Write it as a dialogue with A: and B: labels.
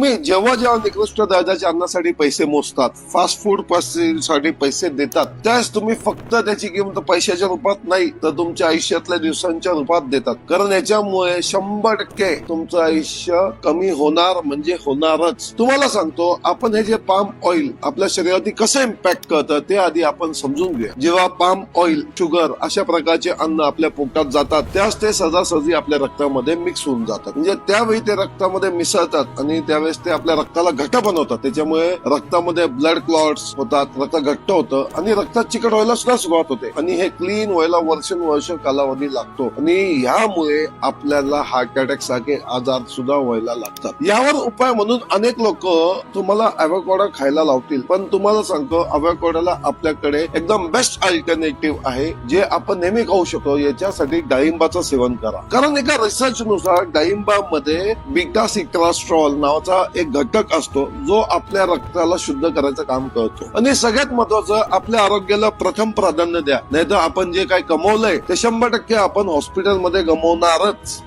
A: तुम्ही जेव्हा जेव्हा निकृष्ट दर्जाच्या अन्नासाठी पैसे मोजतात, फास्ट फूड साठी पैसे देतात, त्यास तुम्ही फक्त त्याची किंमत पैशाच्या रूपात नाही तर तुमच्या आयुष्यातल्या दिवसांच्या रूपात देतात. कारण याच्यामुळे 100% तुमचं आयुष्य कमी होणार म्हणजे होणारच. तुम्हाला सांगतो, आपण हे जे पाम ऑइल आपल्या शरीरावरती कसं इम्पॅक्ट करतं ते आधी आपण समजून घेऊया. जेव्हा पाम ऑइल, शुगर अशा प्रकारचे अन्न आपल्या पोटात जातात, त्यास ते सहजासहजी आपल्या रक्तामध्ये मिक्स होऊन जातात. म्हणजे त्यावेळी ते रक्तामध्ये मिसळतात आणि त्यावेळेस ते आपल्या रक्ताला घट्ट बनवतात. त्याच्यामुळे रक्तामध्ये ब्लड क्लॉट्स होतात, रक्त घट्ट होतं आणि रक्तात चिकट व्हायला सुद्धा सुरुवात होते आणि हे क्लीन व्हायला वर्ष कालावधी लागतो आणि यामुळे आपल्याला हार्ट अटॅक सारखे आजार सुद्धा व्हायला लागतात. यावर उपाय म्हणून अनेक लोक तुम्हाला अॅव्होकाडो खायला लावतील, पण तुम्हाला सांगतो अॅव्होकाडोला आपल्याकडे एकदम बेस्ट अल्टरनेटिव्ह आहे जे आपण नेहमी खाऊ शकतो. याच्यासाठी डाळिंबाचं सेवन करा. कारण एका रिसर्च नुसार डाळिंबामध्ये बीटा सिट्रास्ट्रॉल नावाचा एक घटक असतो जो आपल्या रक्ताला शुद्ध करायचं काम करतो. आणि सगळ्यात महत्वाचं, आपल्या आरोग्याला प्रथम प्राधान्य द्या, नाहीतर आपण जे काही कमवलंय ते 100% आपण हॉस्पिटलमध्ये गमवणारच.